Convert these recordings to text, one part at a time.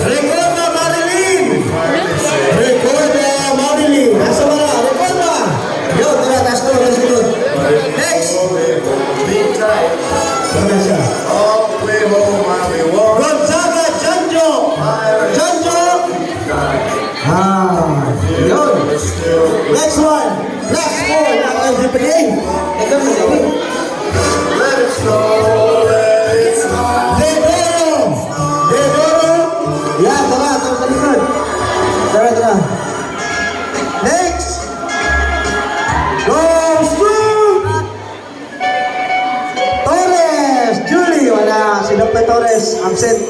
Recorda Marilyn! Recorda Marilyn! Nasa ba na? Recorda! Yun, tara, taas ko. Next! Ano siya? Gonzaga Janjo! Janjo! Yun! Next one! Last four! LGBT! Ito na sige. Dedoro! Dedoro! Yan, tara, tara sa likod. Tara, tara. Next! Goes to Torres! Julie! Wala, si Dr. Torres. Absent.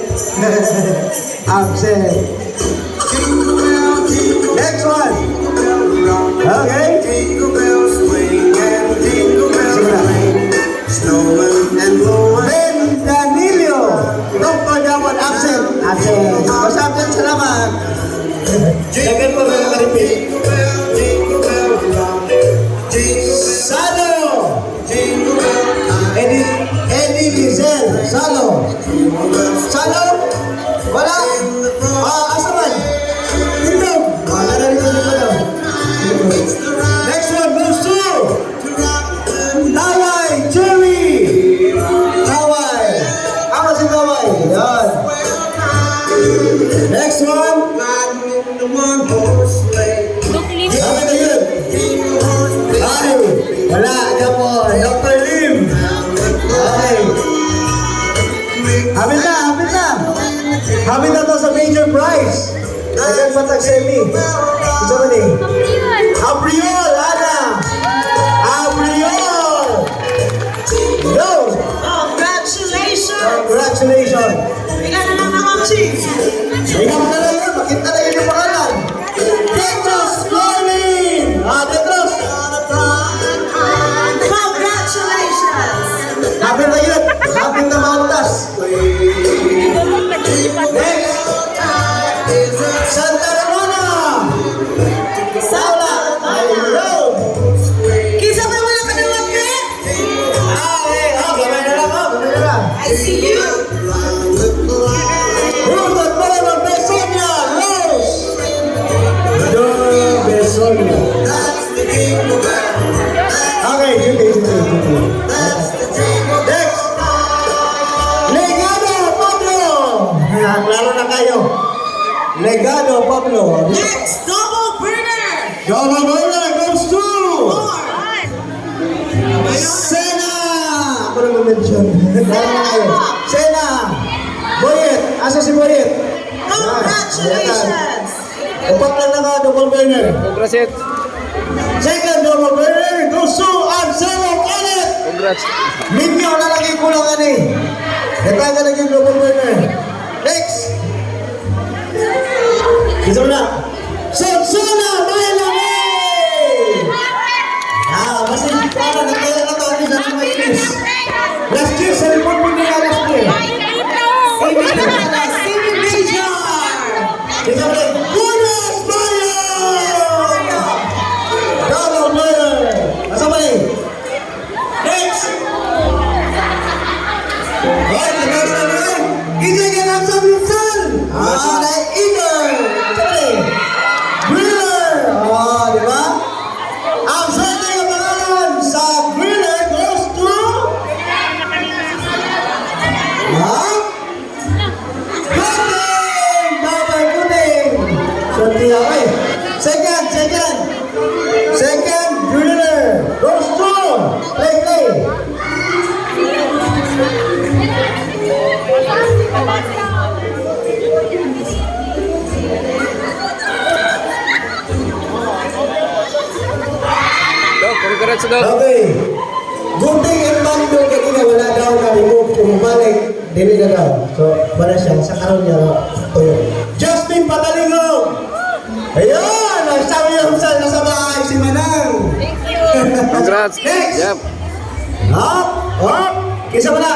Absent. Next one! Okay? Ben Danilio! Dr. Japan, absent. Absent. Basta absent, salamat. Second po na nakaripit. Salo! Eddie Lizel. Salo. Salo? Wala? Asa man? Tindog. Wala na rin ito daw. Next one goes to Tawai Cherry. Tawai. Ako si Tawai. Yan. Next one. Sabi na yun. Ay, wala. Yan po. Dr. Lim. Okay. Habit na, habit na. Habit na to sa major prize. Ayan patag semi. Ito ba ni? Abriol, Ana. Abriol. Yo. Congratulations! Congratulations. Ikaw na lang ng cheese. Ikaw na lang yun. Makita na yun yung pangalan. Petros Colin. Petros. Congratulations! Habit na yun. Habit na mauntas. Next. Santa Ramona. Saula. Ayun. Kisa ba wala ka ng lapi? Gamay na lang. Gamay na lang. I see you! Rutot pala ng Besonia. Rose. The Besonia. Okay, Judy. Next. Legado Pablo. Lalo na kayo. Legado Pablo. Next, double burner! Double winner goes to Four! Sena. Ako na mag-mention. Sena. Boyet. Asa si Boyet? Congratulations! Upat lang na ka, double winner. Congrats. Second double winner goes to Anselo Kenneth. Congrats. Minyo na lagi kulangan eh. Ito ka naging double winner. Next. Isa mo na. Sonsona Maylame! Basta hindi para nagkaya na ito sa mga inis. Last year, sa report mo nila last year. Simi Major! Isa mo na. Buenos Bayan! Double winner. Asa ba eh? Next. Okay, next na na. Isa ka lang sa minsan. Like Eagle. Asa ba eh? Griller. Di ba? Ang swerte ng pangalan sa Griller goes to... Kuting! Babay Kuting! Swerte ako eh. Second. Second, Griller goes to... Play. Congrats daw. Okay. Gunting and Mando kanina wala daw na remove kumabalik. Dili na daw. So, wala siya. Sa karoon niya. Tuyo. Justin Patalingog! Ayun! Ang sabi yung nasa bahay si Manang. Congrats. Next. Yep. Up! Kisa mo na.